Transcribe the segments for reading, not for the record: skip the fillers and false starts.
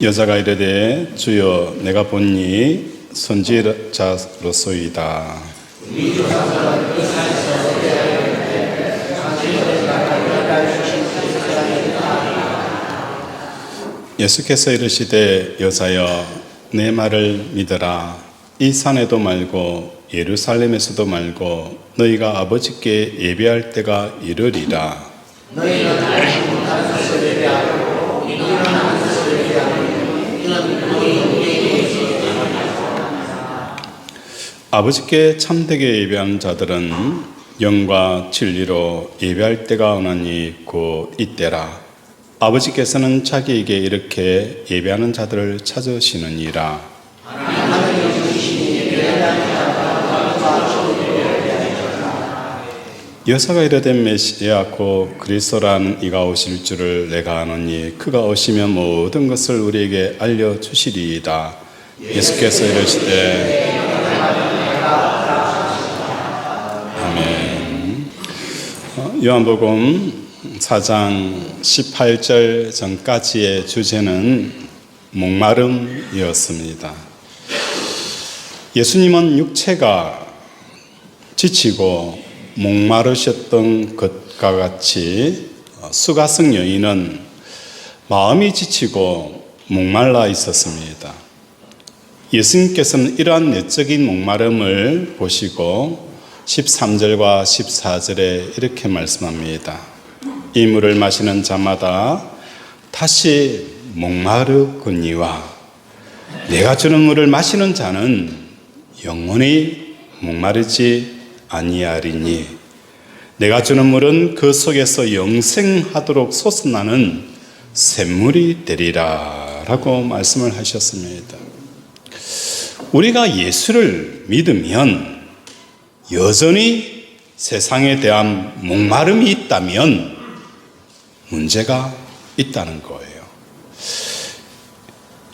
여자가 이르되 주여 내가 보니 선지자로소이다. 예수께서 이르시되 여자여 내 말을 믿어라. 이 산에도 말고 예루살렘에서도 말고 너희가 아버지께 예배할 때가 이르리라. 너희는 알지 못한 것을 예배하고 이는 아는 것을 예배하니 이는 너희 우리에게 아버지께 참되게 예배하는 자들은 영과 진리로 예배할 때가 오나니 곧 이때라. 아버지께서는 자기에게 이렇게 예배하는 자들을 찾으시느니라. 여자가 이르되 메시아 곧 그리스도라는 이가 오실 줄을 내가 아노니 그가 오시면 모든 것을 우리에게 알려주시리이다. 예수께서 이르시되 아멘. 요한복음 4장 18절 전까지의 주제는 목마름이었습니다. 예수님은 육체가 지치고 목마르셨던 것과 같이 수가성 여인은 마음이 지치고 목말라 있었습니다. 예수님께서는 이러한 내적인 목마름을 보시고 13절과 14절에 이렇게 말씀합니다. 이 물을 마시는 자마다 다시 목마르거니와 내가 주는 물을 마시는 자는 영원히 목마르지 아니하리니 내가 주는 물은 그 속에서 영생하도록 솟아나는 샘물이 되리라 라고 말씀을 하셨습니다. 우리가 예수를 믿으면 여전히 세상에 대한 목마름이 있다면 문제가 있다는 거예요.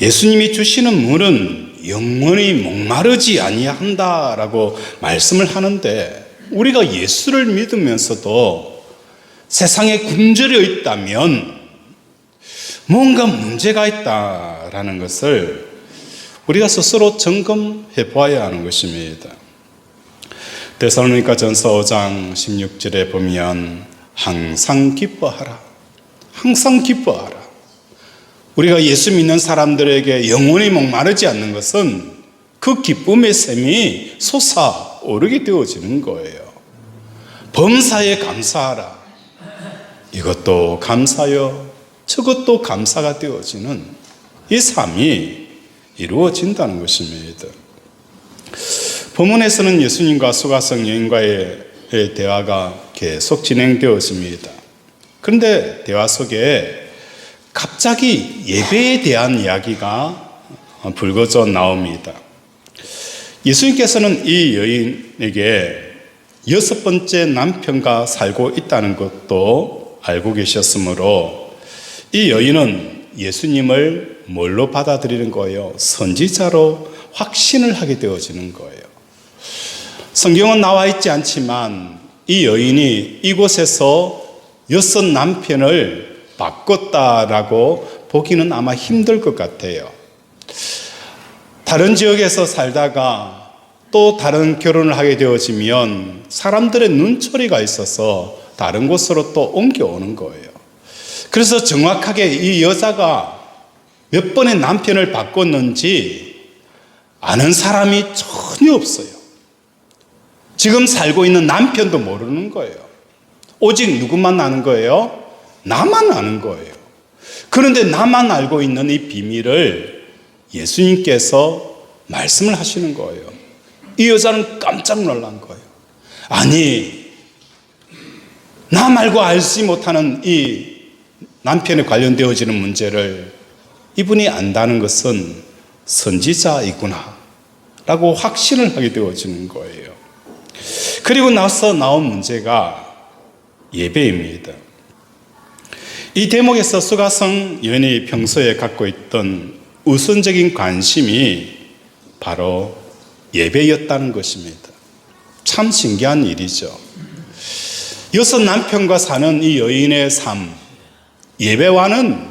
예수님이 주시는 물은 영원히 목마르지 아니한다라고 말씀을 하는데 우리가 예수를 믿으면서도 세상에 굶주려 있다면 뭔가 문제가 있다라는 것을 우리가 스스로 점검해 보아야 하는 것입니다. 데살로니가전서 5장 16절에 보면 항상 기뻐하라. 항상 기뻐하라. 우리가 예수 믿는 사람들에게 영원히 목마르지 않는 것은 그 기쁨의 샘이 솟아오르게 되어지는 거예요. 범사에 감사하라. 이것도 감사요, 저것도 감사가 되어지는 이 삶이 이루어진다는 것입니다. 본문에서는 예수님과 수가성 여인과의 대화가 계속 진행되었습니다. 그런데 대화 속에 갑자기 예배에 대한 이야기가 불거져 나옵니다. 예수님께서는 이 여인에게 6번째 남편과 살고 있다는 것도 알고 계셨으므로 이 여인은 예수님을 뭘로 받아들이는 거예요? 선지자로 확신을 하게 되어지는 거예요. 성경은 나와 있지 않지만 이 여인이 이곳에서 6 남편을 바꿨다라고 보기는 아마 힘들 것 같아요. 다른 지역에서 살다가 또 다른 결혼을 하게 되어지면 사람들의 눈초리가 있어서 다른 곳으로 또 옮겨오는 거예요. 그래서 정확하게 이 여자가 몇 번의 남편을 바꿨는지 아는 사람이 전혀 없어요. 지금 살고 있는 남편도 모르는 거예요. 오직 누구만 아는 거예요? 나만 아는 거예요. 그런데 나만 알고 있는 이 비밀을 예수님께서 말씀을 하시는 거예요. 이 여자는 깜짝 놀란 거예요. 아니, 나 말고 알지 못하는 이 남편에 관련되어지는 문제를 이분이 안다는 것은 선지자이구나 라고 확신을 하게 되어지는 거예요. 그리고 나서 나온 문제가 예배입니다. 이 대목에서 수가성 여인이 평소에 갖고 있던 우선적인 관심이 바로 예배였다는 것입니다. 참 신기한 일이죠. 6 남편과 사는 이 여인의 삶, 예배와는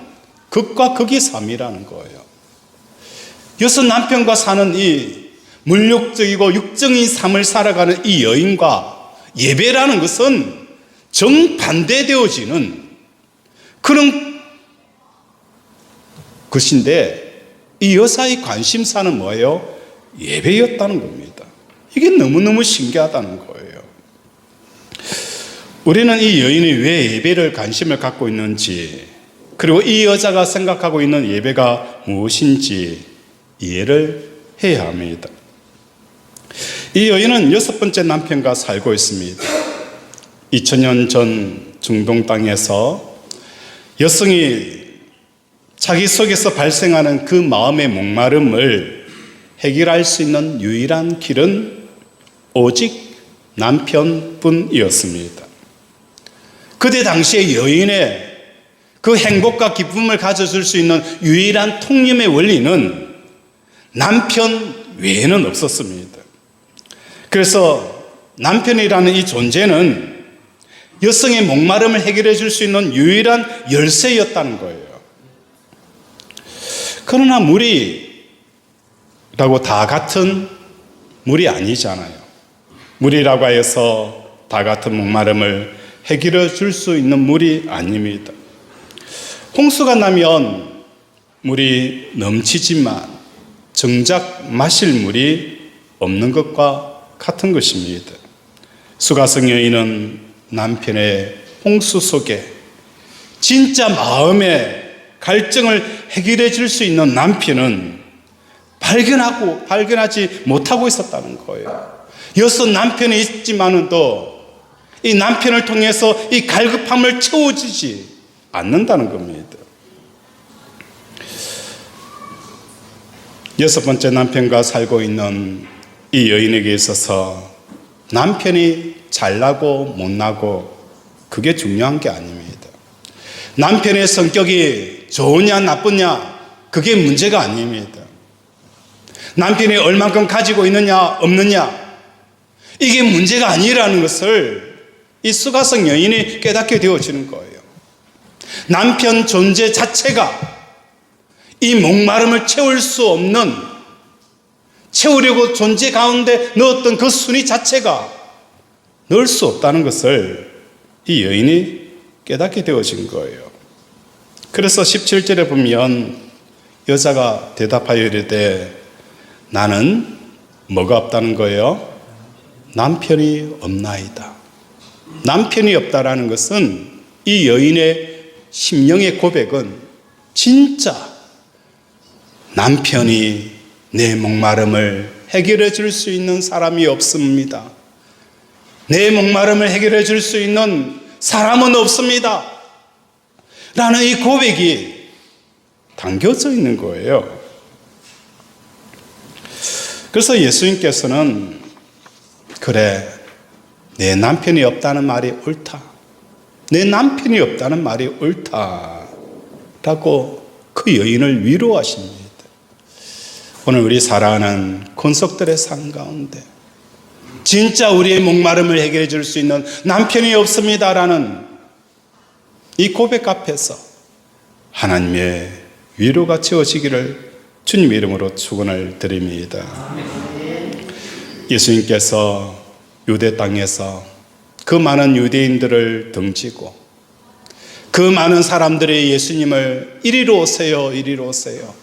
극과 극이 삶이라는 거예요. 여섯 남편과 사는 이 물욕적이고 육적인 삶을 살아가는 이 여인과 예배라는 것은 정반대되어지는 그런 것인데, 이 여사의 관심사는 뭐예요? 예배였다는 겁니다. 이게 너무너무 신기하다는 거예요. 우리는 이 여인이 왜 예배를 관심을 갖고 있는지, 그리고 이 여자가 생각하고 있는 예배가 무엇인지 이해를 해야 합니다. 이 여인은 여섯 번째 남편과 살고 있습니다. 2000년 전 중동 땅에서 여성이 자기 속에서 발생하는 그 마음의 목마름을 해결할 수 있는 유일한 길은 오직 남편뿐이었습니다. 그때 당시에 여인의 그 행복과 기쁨을 가져줄 수 있는 유일한 통념의 원리는 남편 외에는 없었습니다. 그래서 남편이라는 이 존재는 여성의 목마름을 해결해 줄 수 있는 유일한 열쇠였다는 거예요. 그러나 물이라고 다 같은 물이 아니잖아요. 물이라고 해서 다 같은 목마름을 해결해 줄 수 있는 물이 아닙니다. 홍수가 나면 물이 넘치지만 정작 마실 물이 없는 것과 같은 것입니다. 수가성 여인은 남편의 홍수 속에 진짜 마음의 갈증을 해결해 줄 수 있는 남편은 발견하지 못하고 있었다는 거예요. 여섯 남편이 있지만은 또 이 남편을 통해서 이 갈급함을 채워주지 않는다는 겁니다. 여섯 번째 남편과 살고 있는 이 여인에게 있어서 남편이 잘나고 못나고 그게 중요한 게 아닙니다. 남편의 성격이 좋으냐 나쁘냐 그게 문제가 아닙니다. 남편이 얼만큼 가지고 있느냐 없느냐 이게 문제가 아니라는 것을 이 수가성 여인이 깨닫게 되어지는 거예요. 남편 존재 자체가 이 목마름을 채우려고 존재 가운데 넣었던 그 순위 자체가 넣을 수 없다는 것을 이 여인이 깨닫게 되어진 거예요. 그래서 17절에 보면 여자가 대답하여 이르되 나는 뭐가 없다는 거예요? 남편이 없나이다. 남편이 없다라는 것은 이 여인의 심령의 고백은 진짜 남편이 내 목마름을 해결해 줄 수 있는 사람이 없습니다. 내 목마름을 해결해 줄 수 있는 사람은 없습니다. 라는 이 고백이 담겨져 있는 거예요. 그래서 예수님께서는 그래, 내 남편이 없다는 말이 옳다. 내 남편이 없다는 말이 옳다라고 그 여인을 위로하십니다. 오늘 우리 사랑하는 권속들의 삶 가운데 진짜 우리의 목마름을 해결해 줄 수 있는 남편이 없습니다라는 이 고백 앞에서 하나님의 위로가 채워지기를 주님 이름으로 축원을 드립니다. 예수님께서 유대 땅에서 그 많은 유대인들을 등지고 그 많은 사람들이 예수님을 이리로 오세요, 이리로 오세요.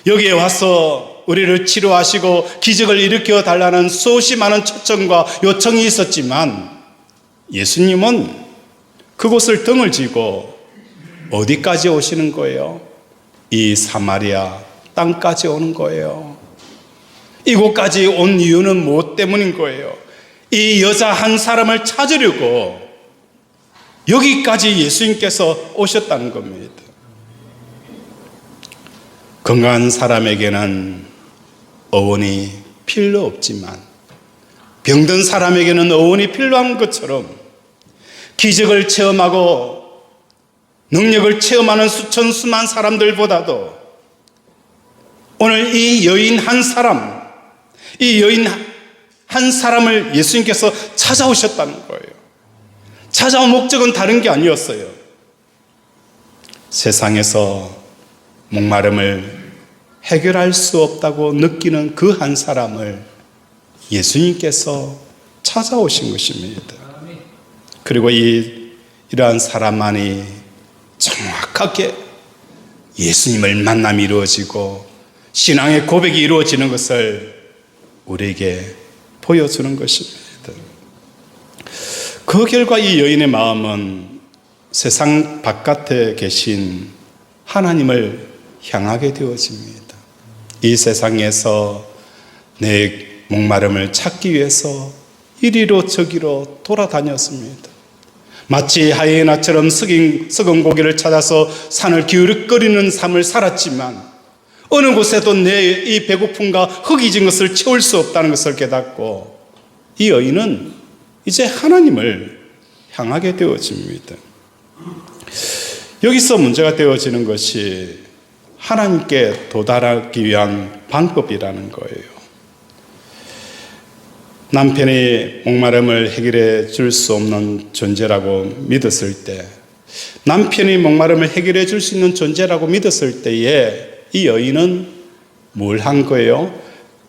여기에 와서 우리를 치료하시고 기적을 일으켜 달라는 수없이 많은 초청과 요청이 있었지만 예수님은 그곳을 등을 지고 어디까지 오시는 거예요? 이 사마리아 땅까지 오는 거예요. 이곳까지 온 이유는 무엇 때문인 거예요? 이 여자 한 사람을 찾으려고 여기까지 예수님께서 오셨다는 겁니다. 건강한 사람에게는 어원이 필요 없지만 병든 사람에게는 어원이 필요한 것처럼 기적을 체험하고 능력을 체험하는 수천 수만 사람들보다도 오늘 이 여인 한 사람을 예수님께서 찾아오셨다는 거예요. 찾아온 목적은 다른 게 아니었어요. 세상에서 목마름을 해결할 수 없다고 느끼는 그 한 사람을 예수님께서 찾아오신 것입니다. 그리고 이러한 사람만이 정확하게 예수님을 만남이 이루어지고 신앙의 고백이 이루어지는 것을 우리에게 보여주는 것입니다. 그 결과 이 여인의 마음은 세상 바깥에 계신 하나님을 향하게 되어집니다. 이 세상에서 내 목마름을 찾기 위해서 이리로 저기로 돌아다녔습니다. 마치 하이에나처럼 썩은 고기를 찾아서 산을 기울거리는 삶을 살았지만 어느 곳에도 내 이 배고픔과 허기진 것을 채울 수 없다는 것을 깨닫고 이 여인은 이제 하나님을 향하게 되어집니다. 여기서 문제가 되어지는 것이 하나님께 도달하기 위한 방법이라는 거예요. 남편이 목마름을 해결해 줄 수 없는 존재라고 믿었을 때, 남편이 목마름을 해결해 줄 수 있는 존재라고 믿었을 때에 이 여인은 뭘 한 거예요?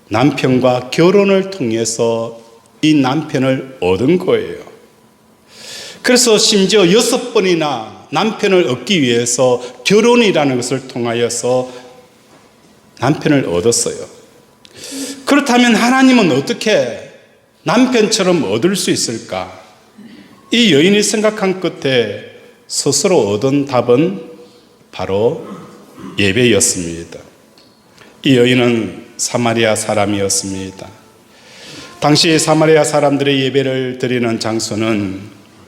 남편과 결혼을 통해서 이 남편을 얻은 거예요. 그래서 심지어 6번이나 남편을 얻기 위해서 결혼이라는 것을 통하여서 남편을 얻었어요. 그렇다면 하나님은 어떻게 남편처럼 얻을 수 있을까? 이 여인이 생각한 끝에 스스로 얻은 답은 바로 예배였습니다. 이 여인은 사마리아 사람이었습니다. 당시 사마리아 사람들의 예배를 드리는 장소는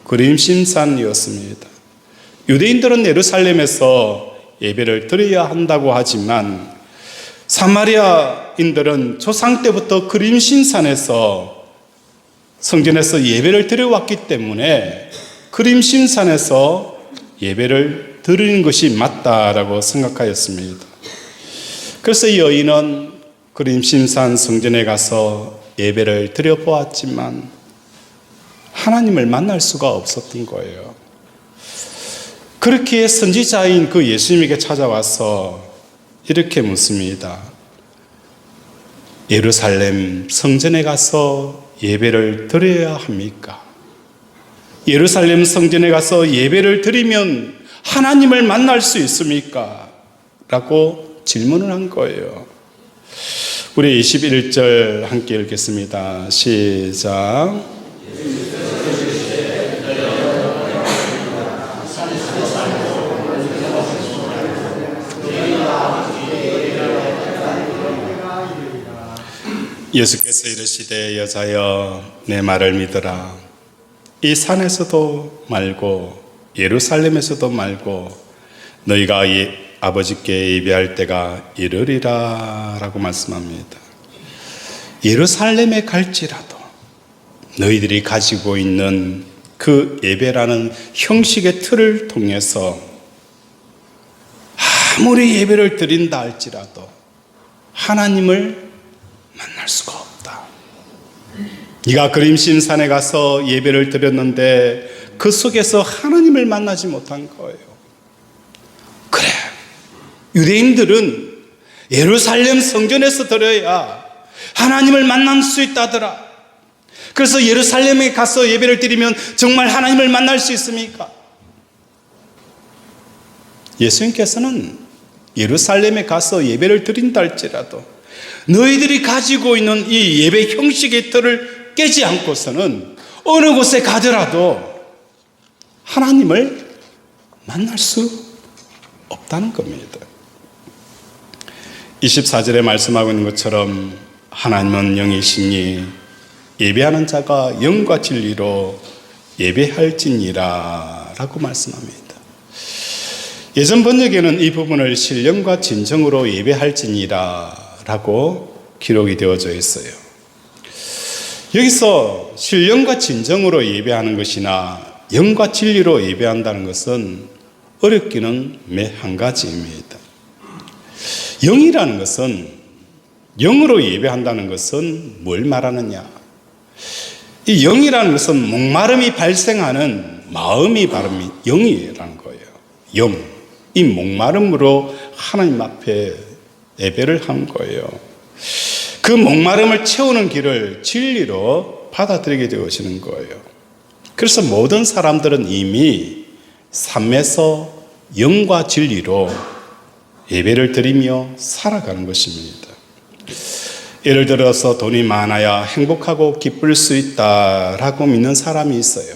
그림심산이었습니다. 유대인들은 예루살렘에서 예배를 드려야 한다고 하지만 사마리아인들은 조상 때부터 그림심산에서 성전에서 예배를 드려왔기 때문에 그림심산에서 예배를 드리는 것이 맞다라고 생각하였습니다. 그래서 이 여인은 그림심산 성전에 가서 예배를 드려보았지만 하나님을 만날 수가 없었던 거예요. 그렇게 선지자인 그 예수님에게 찾아와서 이렇게 묻습니다. 예루살렘 성전에 가서 예배를 드려야 합니까? 예루살렘 성전에 가서 예배를 드리면 하나님을 만날 수 있습니까? 라고 질문을 한 거예요. 우리 21절 함께 읽겠습니다. 시작. 예수께서 이르시되 여자여 내 말을 믿으라. 이 산에서도 말고 예루살렘에서도 말고 너희가 아버지께 예배할 때가 이르리라 라고 말씀합니다. 예루살렘에 갈지라도 너희들이 가지고 있는 그 예배라는 형식의 틀을 통해서 아무리 예배를 드린다 할지라도 하나님을 만날 수가 없다. 네가 그림심산에 가서 예배를 드렸는데 그 속에서 하나님을 만나지 못한 거예요. 그래, 유대인들은 예루살렘 성전에서 드려야 하나님을 만날 수 있다더라. 그래서 예루살렘에 가서 예배를 드리면 정말 하나님을 만날 수 있습니까? 예수님께서는 예루살렘에 가서 예배를 드린다 할지라도 너희들이 가지고 있는 이 예배 형식의 틀을 깨지 않고서는 어느 곳에 가더라도 하나님을 만날 수 없다는 겁니다. 24절에 말씀하고 있는 것처럼 하나님은 영이시니 예배하는 자가 영과 진리로 예배할지니라 라고 말씀합니다. 예전 번역에는 이 부분을 신령과 진정으로 예배할지니라 라고 기록이 되어져 있어요. 여기서 신령과 진정으로 예배하는 것이나 영과 진리로 예배한다는 것은 어렵기는 매 한 가지입니다. 영이라는 것은, 영으로 예배한다는 것은 뭘 말하느냐? 이 영이라는 것은 목마름이 발생하는 마음이 바로 영이라는 거예요. 영, 이 목마름으로 하나님 앞에 예배를 한 거예요. 그 목마름을 채우는 길을 진리로 받아들이게 되어지는 거예요. 그래서 모든 사람들은 이미 삶에서 영과 진리로 예배를 드리며 살아가는 것입니다. 예를 들어서 돈이 많아야 행복하고 기쁠 수 있다라고 믿는 사람이 있어요.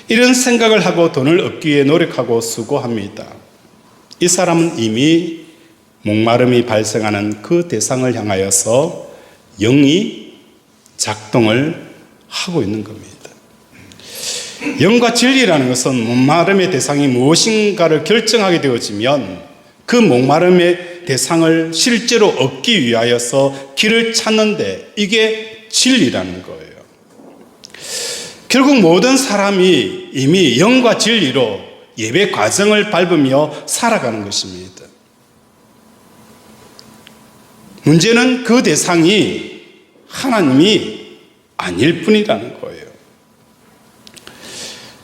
이런 생각을 하고 돈을 얻기 위해 노력하고 수고합니다. 이 사람은 이미 목마름이 발생하는 그 대상을 향하여서 영이 작동을 하고 있는 겁니다. 영과 진리라는 것은 목마름의 대상이 무엇인가를 결정하게 되어지면 그 목마름의 대상을 실제로 얻기 위하여서 길을 찾는데 이게 진리라는 거예요. 결국 모든 사람이 이미 영과 진리로 예배 과정을 밟으며 살아가는 것입니다. 문제는 그 대상이 하나님이 아닐 뿐이라는 거예요.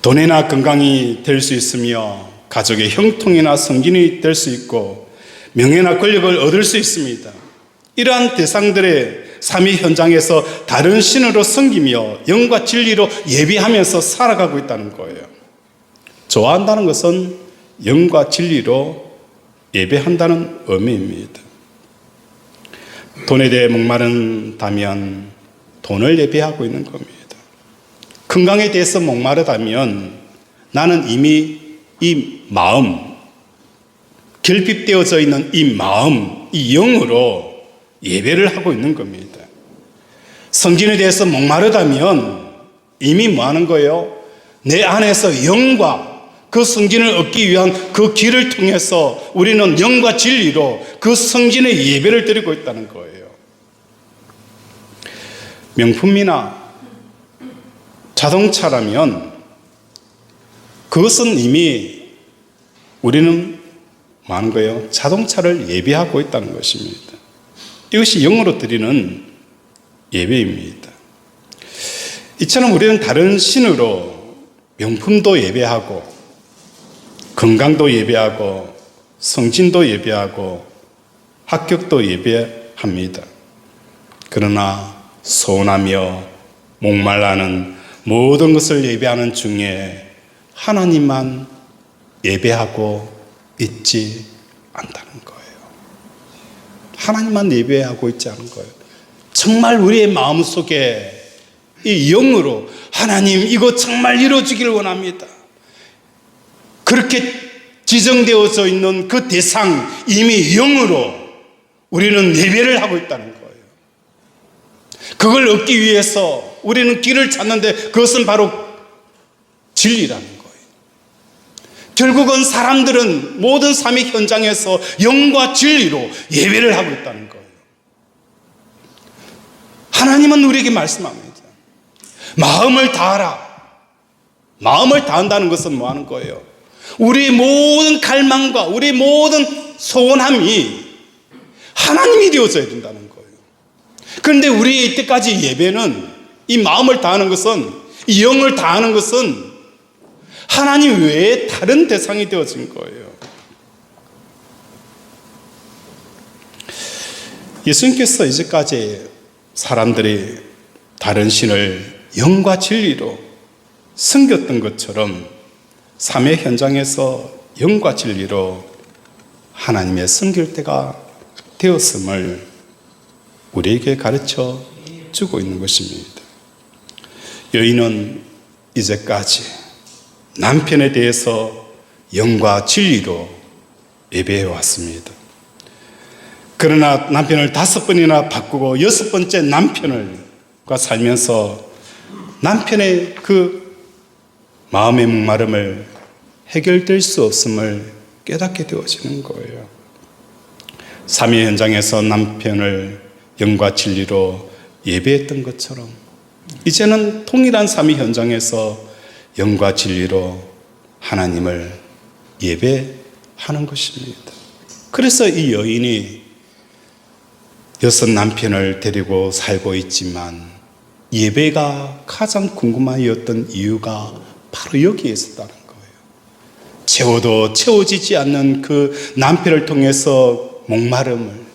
돈이나 건강이 될 수 있으며 가족의 형통이나 성진이 될 수 있고 명예나 권력을 얻을 수 있습니다. 이러한 대상들의 삶의 현장에서 다른 신으로 섬기며 영과 진리로 예배하면서 살아가고 있다는 거예요. 좋아한다는 것은 영과 진리로 예배한다는 의미입니다. 돈에 대해 목마른다면 돈을 예배하고 있는 겁니다. 건강에 대해서 목마르다면 나는 이미 이 마음, 결핍되어져 있는 이 마음, 이 영으로 예배를 하고 있는 겁니다. 성진에 대해서 목마르다면 이미 뭐 하는 거예요? 내 안에서 영과 그 성진을 얻기 위한 그 길을 통해서 우리는 영과 진리로 그 성진의 예배를 드리고 있다는 거예요. 명품이나 자동차라면 그것은 이미 우리는 뭐 하는 거예요? 자동차를 예배하고 있다는 것입니다. 이것이 영으로 드리는 예배입니다. 이처럼 우리는 다른 신으로 명품도 예배하고 건강도 예배하고 성진도 예배하고 합격도 예배합니다. 그러나 소원하며 목말라는 모든 것을 예배하는 중에 하나님만 예배하고 있지 않다는 거예요. 하나님만 예배하고 있지 않은 거예요. 정말 우리의 마음속에 이 영으로 하나님 이거 정말 이루어지기를 원합니다. 그렇게 지정되어져 있는 그 대상 이미 영으로 우리는 예배를 하고 있다는 거예요. 그걸 얻기 위해서 우리는 길을 찾는데 그것은 바로 진리라는 거예요. 결국은 사람들은 모든 삶의 현장에서 영과 진리로 예배를 하고 있다는 거예요. 하나님은 우리에게 말씀합니다. 마음을 다하라. 마음을 다한다는 것은 뭐 하는 거예요? 우리의 모든 갈망과 우리의 모든 소원함이 하나님이 되어져야 된다는 거예요. 그런데 우리의 이때까지 예배는 이 마음을 다하는 것은 이 영을 다하는 것은 하나님 외에 다른 대상이 되어진 거예요. 예수님께서 이제까지 사람들이 다른 신을 영과 진리로 섬겼던 것처럼 삶의 현장에서 영과 진리로 하나님의 섬길 때가 되었음을 우리에게 가르쳐 주고 있는 것입니다. 여인은 이제까지 남편에 대해서 영과 진리로 예배해 왔습니다. 그러나 남편을 5번이나 바꾸고 6번째 남편과 살면서 남편의 그 마음의 목마름을 해결될 수 없음을 깨닫게 되어지는 거예요. 삶의 현장에서 남편을 영과 진리로 예배했던 것처럼 이제는 통일한 삶의 현장에서 영과 진리로 하나님을 예배하는 것입니다. 그래서 이 여인이 6 남편을 데리고 살고 있지만 예배가 가장 궁금하였던 이유가 바로 여기에 있었다는 거예요. 채워도 채워지지 않는 그 남편을 통해서 목마름을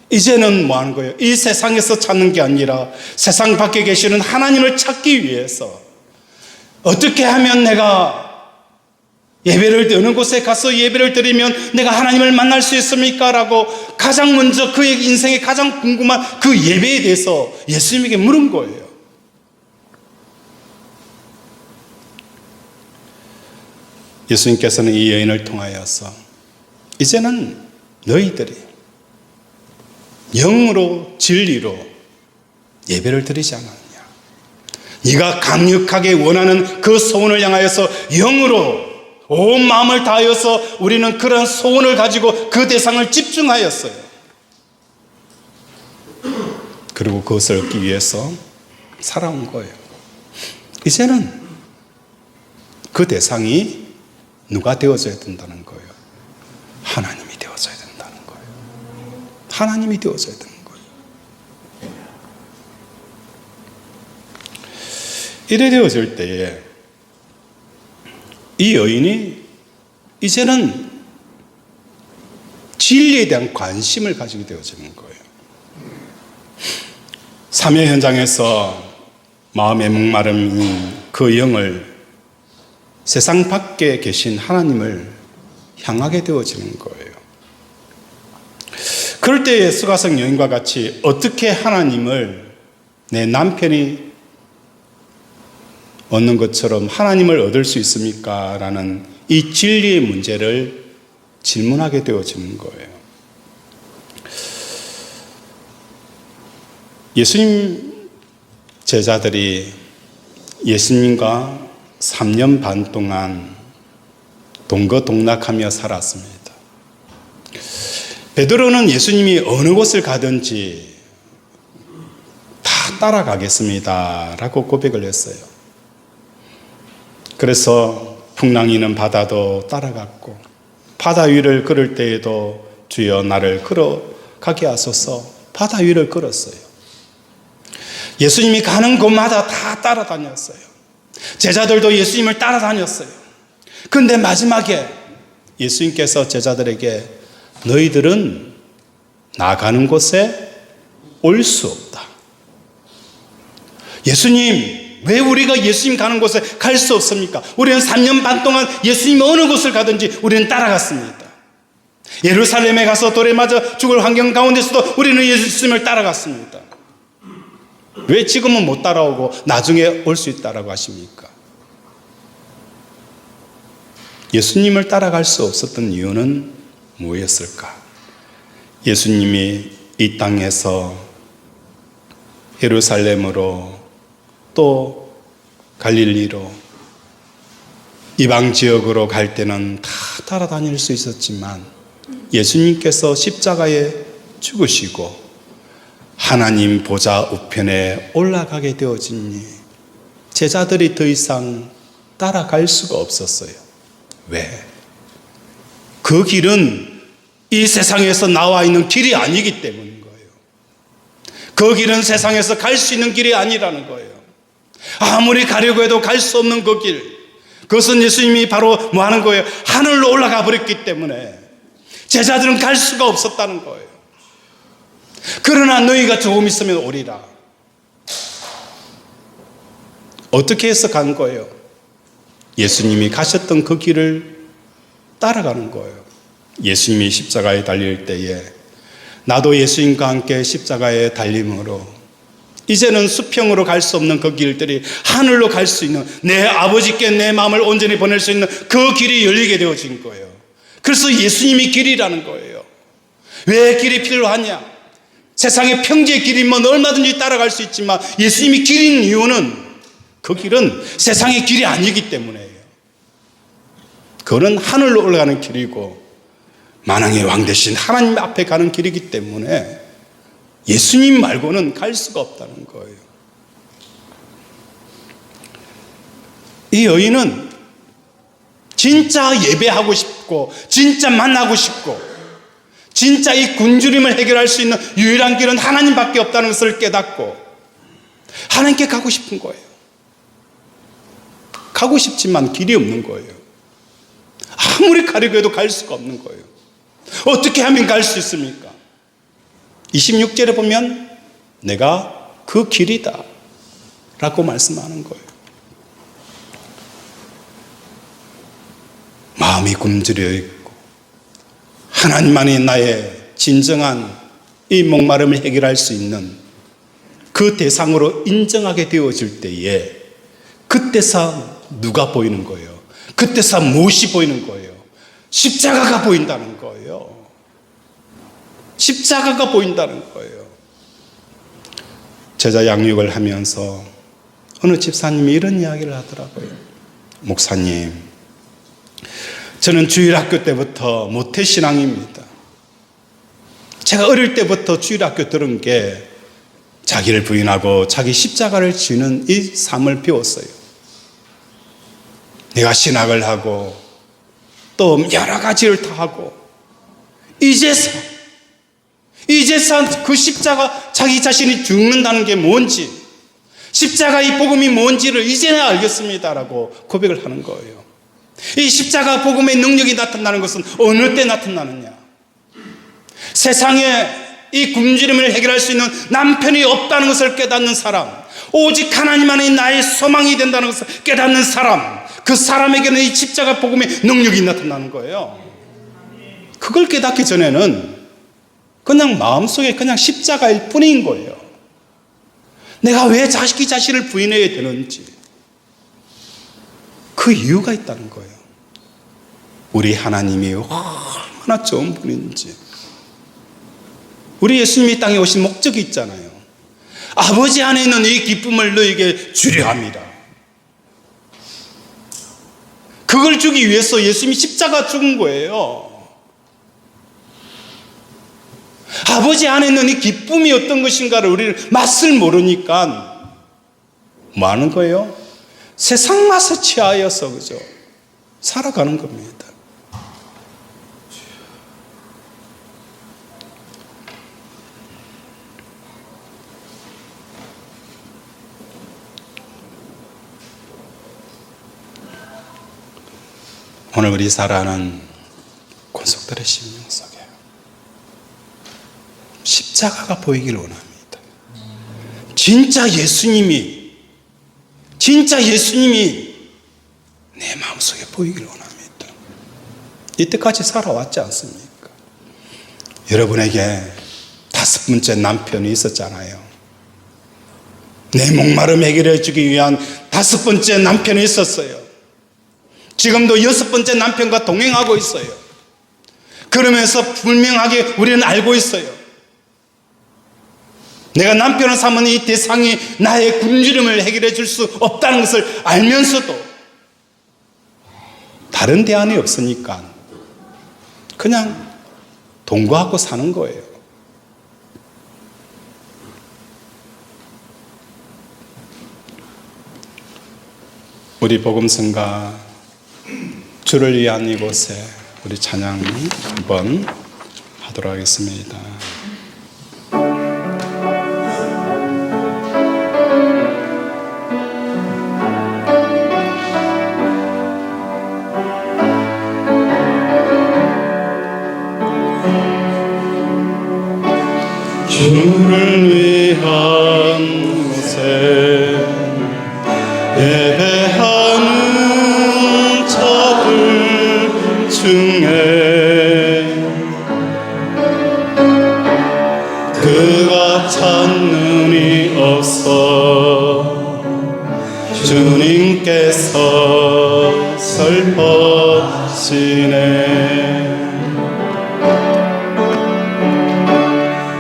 이제는 뭐 하는 거예요? 이 세상에서 찾는 게 아니라 세상 밖에 계시는 하나님을 찾기 위해서 어떻게 하면 내가 어느 곳에 가서 예배를 드리면 내가 하나님을 만날 수 있습니까? 라고 가장 먼저 그의 인생에 가장 궁금한 그 예배에 대해서 예수님에게 물은 거예요. 예수님께서는 이 여인을 통하여서 이제는 너희들이 영으로 진리로 예배를 드리지 않았느냐. 네가 강력하게 원하는 그 소원을 향하여서 영으로 온 마음을 다하여서 우리는 그런 소원을 가지고 그 대상을 집중하였어요. 그리고 그것을 얻기 위해서 살아온 거예요. 이제는 그 대상이 누가 되어져야 된다는 거예요? 하나님이 되어져야 된다는 거예요. 하나님이 되어져야 되는 거예요. 이래 되어질 때에 이 여인이 이제는 진리에 대한 관심을 가지게 되어지는 거예요. 사명 현장에서 마음의 목마름인 그 영을 세상 밖에 계신 하나님을 향하게 되어지는 거예요. 그럴 때 수가성 여인과 같이 어떻게 하나님을 내 남편이 얻는 것처럼 하나님을 얻을 수 있습니까? 라는 이 진리의 문제를 질문하게 되어지는 거예요. 예수님 제자들이 예수님과 3년 반 동안 동거동락하며 살았습니다. 베드로는 예수님이 어느 곳을 가든지 다 따라가겠습니다 라고 고백을 했어요. 그래서 풍랑이는 바다도 따라갔고 바다 위를 걸을 때에도 주여 나를 걸어가게 하소서 바다 위를 걸었어요. 예수님이 가는 곳마다 다 따라다녔어요. 제자들도 예수님을 따라다녔어요. 그런데 마지막에 예수님께서 제자들에게 너희들은 나가는 곳에 올 수 없다. 예수님, 왜 우리가 예수님 가는 곳에 갈 수 없습니까? 우리는 3년 반 동안 예수님이 어느 곳을 가든지 우리는 따라갔습니다. 예루살렘에 가서 돌에 맞아 죽을 환경 가운데서도 우리는 예수님을 따라갔습니다. 왜 지금은 못 따라오고 나중에 올 수 있다라고 하십니까? 예수님을 따라갈 수 없었던 이유는 무엇이었을까? 예수님이 이 땅에서 예루살렘으로 또 갈릴리로 이방 지역으로 갈 때는 다 따라다닐 수 있었지만 예수님께서 십자가에 죽으시고 하나님 보좌 우편에 올라가게 되어지니 제자들이 더 이상 따라갈 수가 없었어요. 왜? 그 길은 이 세상에서 나와 있는 길이 아니기 때문인 거예요. 그 길은 세상에서 갈 수 있는 길이 아니라는 거예요. 아무리 가려고 해도 갈 수 없는 그 길, 그것은 예수님이 바로 뭐 하는 거예요? 하늘로 올라가 버렸기 때문에 제자들은 갈 수가 없었다는 거예요. 그러나 너희가 조금 있으면 오리라. 어떻게 해서 간 거예요? 예수님이 가셨던 그 길을 따라가는 거예요. 예수님이 십자가에 달릴 때에 나도 예수님과 함께 십자가에 달림으로 이제는 수평으로 갈 수 없는 그 길들이 하늘로 갈 수 있는, 내 아버지께 내 마음을 온전히 보낼 수 있는 그 길이 열리게 되어진 거예요. 그래서 예수님이 길이라는 거예요. 왜 길이 필요하냐? 세상의 평지의 길이면 얼마든지 따라갈 수 있지만 예수님이 길인 이유는 그 길은 세상의 길이 아니기 때문이에요. 그거는 하늘로 올라가는 길이고 만왕의 왕 대신 하나님 앞에 가는 길이기 때문에 예수님 말고는 갈 수가 없다는 거예요. 이 여인은 진짜 예배하고 싶고 진짜 만나고 싶고 진짜 이 굶주림을 해결할 수 있는 유일한 길은 하나님밖에 없다는 것을 깨닫고 하나님께 가고 싶은 거예요. 가고 싶지만 길이 없는 거예요. 아무리 가려고 해도 갈 수가 없는 거예요. 어떻게 하면 갈 수 있습니까? 26절에 보면 내가 그 길이다 라고 말씀하는 거예요. 마음이 굶주려 있고 하나님만이 나의 진정한 이 목마름을 해결할 수 있는 그 대상으로 인정하게 되어질 때에 그때서 누가 보이는 거예요? 그때서 무엇이 보이는 거예요? 십자가가 보인다는 거예요. 십자가가 보인다는 거예요. 제자 양육을 하면서 어느 집사님이 이런 이야기를 하더라고요. 목사님, 저는 주일학교 때부터 모태신앙입니다. 제가 어릴 때부터 주일학교 들은 게 자기를 부인하고 자기 십자가를 지는 이 삶을 배웠어요. 내가 신학을 하고 또 여러 가지를 다 하고 이제서 그 십자가, 자기 자신이 죽는다는 게 뭔지, 십자가 이 복음이 뭔지를 이제는 알겠습니다라고 고백을 하는 거예요. 이 십자가 복음의 능력이 나타나는 것은 어느 때 나타나느냐? 세상에 이 굶주림을 해결할 수 있는 남편이 없다는 것을 깨닫는 사람, 오직 하나님만이 나의 소망이 된다는 것을 깨닫는 사람, 그 사람에게는 이 십자가 복음의 능력이 나타나는 거예요. 그걸 깨닫기 전에는 그냥 마음속에 그냥 십자가일 뿐인 거예요. 내가 왜 자기 자신을 부인해야 되는지 그 이유가 있다는 거예요. 우리 하나님이 얼마나 좋은 분인지. 우리 예수님이 땅에 오신 목적이 있잖아요. 아버지 안에 있는 이 기쁨을 너에게 주려 합니다. 그걸 주기 위해서 예수님이 십자가 죽은 거예요. 아버지 안에 있는 이 기쁨이 어떤 것인가를 우리는 맛을 모르니까 뭐 하는 거예요? 세상 맛에 취하여서 그죠? 살아가는 겁니다. 오늘 우리 살아가는 권속들의 심령 속에 십자가가 보이기를 원합니다. 진짜 예수님이 내 마음속에 보이기를 원합니다. 이때까지 살아왔지 않습니까? 여러분에게 5번째 남편이 있었잖아요. 내 목마름 해결해 주기 위한 5번째 남편이 있었어요. 지금도 6번째 남편과 동행하고 있어요. 그러면서 분명하게 우리는 알고 있어요. 내가 남편을 삼은 이 대상이 나의 굶주림을 해결해 줄 수 없다는 것을 알면서도 다른 대안이 없으니까 그냥 동거하고 사는 거예요. 우리 복음성가 주를 위한 이곳에 우리 찬양 한번 하도록 하겠습니다. 주를 위한 곳에 예배하는 자들 중에 그가 찾는 이 없어 주님께서 슬퍼지네.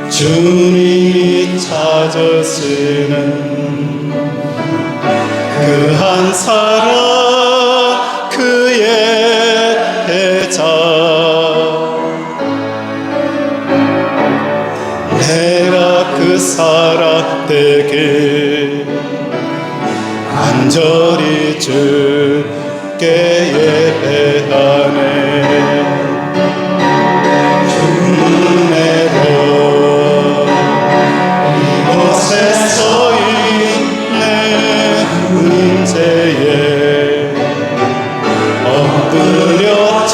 주님이 찾으시는 그 한 사람 그의 대자 내가 그 사람 되게 간절히 주께 예배하네. 엎드려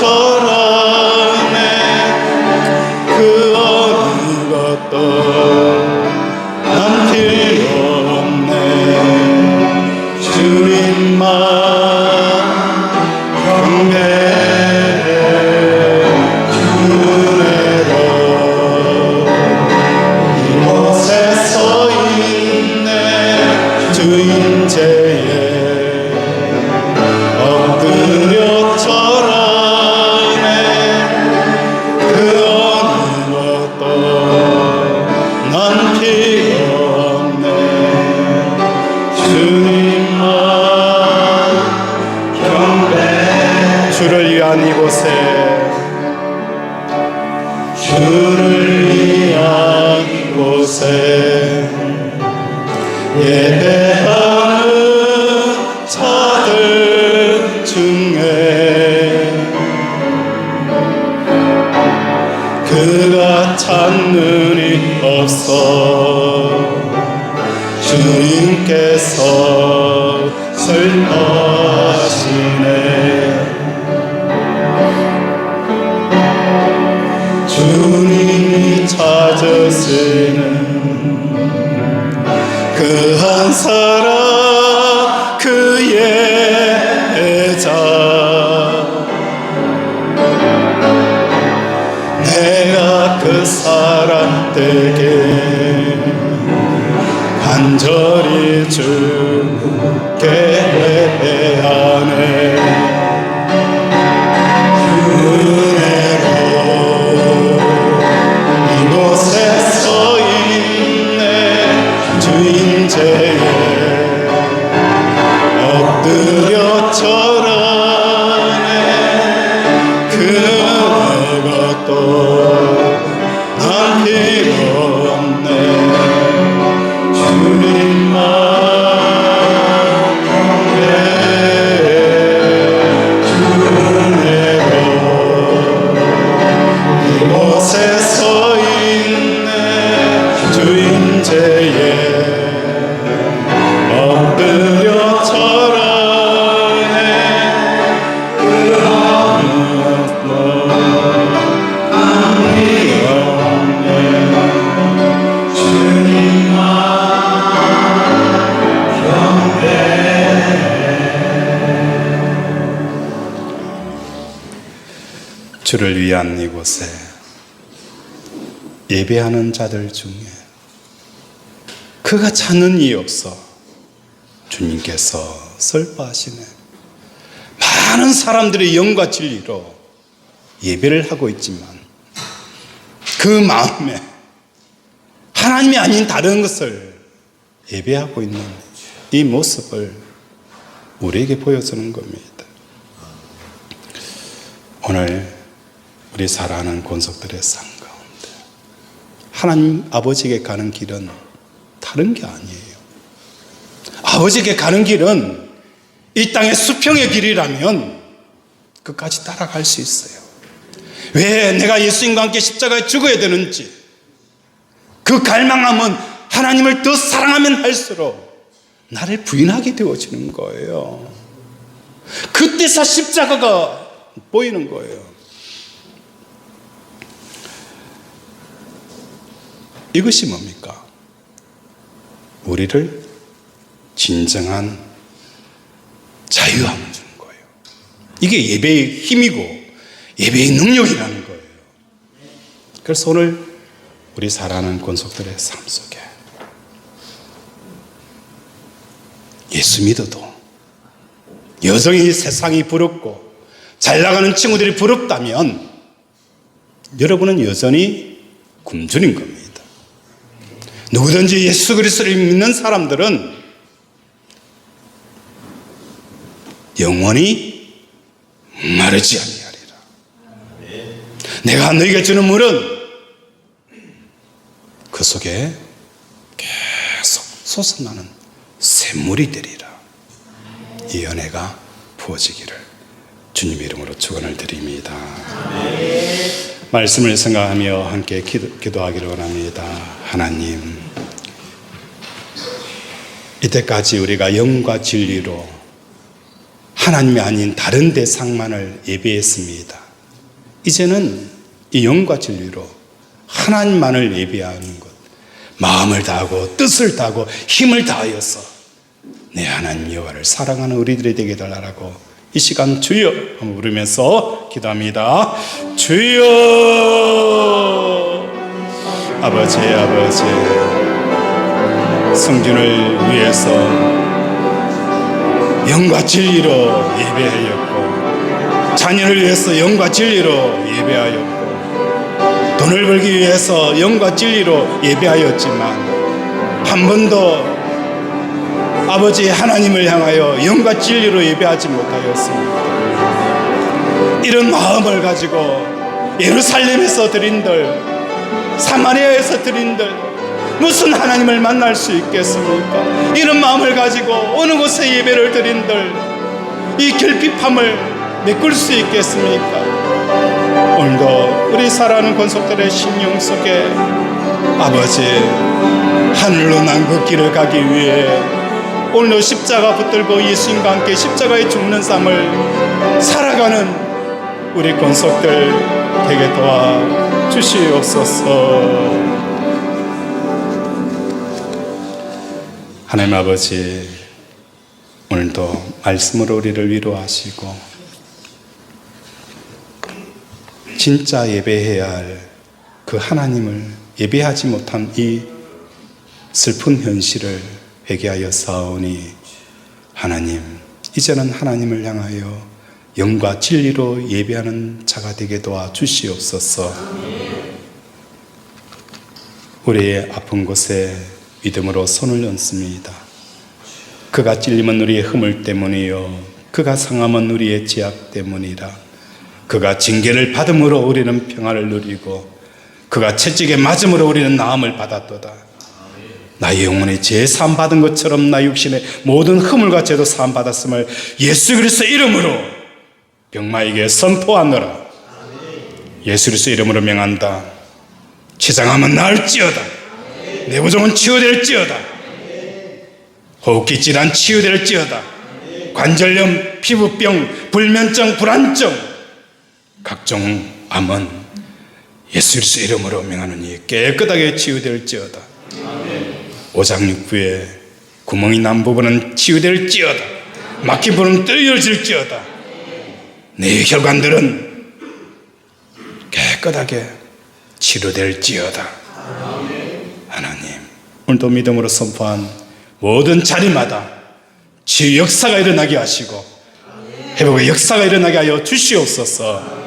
난 필요 없네. 주님만 경배해 주네로. 이곳에 서 있네. 주인제에 엎드려 절하네. 그 어느 것도 난 필요 없네. 주님만 경배. 주를 위한 이곳에, 주를 위한 이곳에 예배하는 자들 중에 그가 찾는 이 없어. 주님께서 슬퍼하시네. 주님이 찾으시는 그 한 사람, 그의 자. 내가 그 사람에게 간절히 주께 예배하네. 은혜로 이곳에 서 있네. 주인제에 엎드려 절하네. 그 것도 난 필요 없네. 주님만 경배해 주네로. 이곳에 서 있네. 주인제에 엎드려 절하네. 그 어느 것도 난 필요 없네. 주님만 주를 위한 이곳에 예배하는 자들 중에 그가 찾는 이 없어. 주님께서 슬퍼하시네. 많은 사람들이 영과 진리로 예배를 하고 있지만 그 마음에 하나님이 아닌 다른 것을 예배하고 있는 이 모습을 우리에게 보여주는 겁니다. 오늘 우리 사랑하는 권속들의 삶 가운데 하나님 아버지에게 가는 길은 다른 게 아니에요. 아버지에게 가는 길은 이 땅의 수평의 길이라면 끝까지 따라갈 수 있어요. 왜 내가 예수님과 함께 십자가에 죽어야 되는지, 그 갈망함은 하나님을 더 사랑하면 할수록 나를 부인하게 되어지는 거예요. 그때서 십자가가 보이는 거예요. 이것이 뭡니까? 우리를 진정한 자유함을 주는 거예요. 이게 예배의 힘이고 예배의 능력이라는 거예요. 그래서 오늘 우리 사랑하는 권속들의 삶 속에 예수 믿어도 여성이 세상이 부럽고 잘 나가는 친구들이 부럽다면 여러분은 여전히 굶주린 겁니다. 누구든지 예수 그리스도를 믿는 사람들은 영원히 마르지 아니하리라. 내가 너희에게 주는 물은 그 속에 계속 솟아나는 샘물이 되리라. 이 은혜가 부어지기를 주님의 이름으로 축원을 드립니다. 말씀을 생각하며 함께 기도하기를 원합니다. 하나님, 이때까지 우리가 영과 진리로 하나님이 아닌 다른 대상만을 예배했습니다. 이제는 이 영과 진리로 하나님만을 예배하는 것, 마음을 다하고 뜻을 다하고 힘을 다하여서 내 하나님 여호와를 사랑하는 우리들이 되게 달라고 이 시간 주여 한번 부르면서 기도합니다. 주여. 아버지 성준을 위해서 영과 진리로 예배하였고, 자녀를 위해서 영과 진리로 예배하였고, 돈을 벌기 위해서 영과 진리로 예배하였지만 한 번도 아버지 하나님을 향하여 영과 진리로 예배하지 못하였습니다. 이런 마음을 가지고 예루살렘에서 드린들, 사마리아에서 드린들 무슨 하나님을 만날 수 있겠습니까? 이런 마음을 가지고 어느 곳에 예배를 드린들 이 결핍함을 메꿀 수 있겠습니까? 오늘도 우리 살아가는 권속들의 심령 속에 아버지 하늘로 난 그 길을 가기 위해 오늘도 십자가 붙들고 예수님과 함께 십자가에 죽는 삶을 살아가는 우리 권속들 되게 도와주시옵소서. 하나님 아버지, 오늘도 말씀으로 우리를 위로하시고 진짜 예배해야 할 그 하나님을 예배하지 못한 이 슬픈 현실을 회개하여 사오니 하나님, 이제는 하나님을 향하여 영과 진리로 예배하는 자가 되게 도와주시옵소서. 우리의 아픈 곳에 믿음으로 손을 얹습니다. 그가 찔림은 우리의 허물 때문이요, 그가 상함은 우리의 죄악 때문이라. 그가 징계를 받음으로 우리는 평화를 누리고 그가 채찍에 맞음으로 우리는 나음을 받았도다. 나의 영혼이 죄 사함 받은 것처럼 나 육신의 모든 허물과 죄도 사함 받았음을 예수 그리스도 이름으로 병마에게 선포하노라. 예수 그리스도 이름으로 명한다. 치장하면 나을지어다. 내부종은 치유될지어다. 호흡기 질환 치유될지어다. 관절염, 피부병, 불면증, 불안증, 각종 암은 예수 그리스도 이름으로 명하노니 깨끗하게 치유될지어다. 오장육부에 구멍이 난 부분은 치유될지어다. 막힌 부분은 뚫어질지어다. 내 혈관들은 깨끗하게 치료될지어다. 하나님, 오늘도 믿음으로 선포한 모든 자리마다 치유 역사가 일어나게 하시고 회복의 역사가 일어나게 하여 주시옵소서.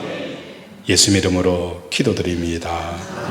예수 이름으로 기도드립니다.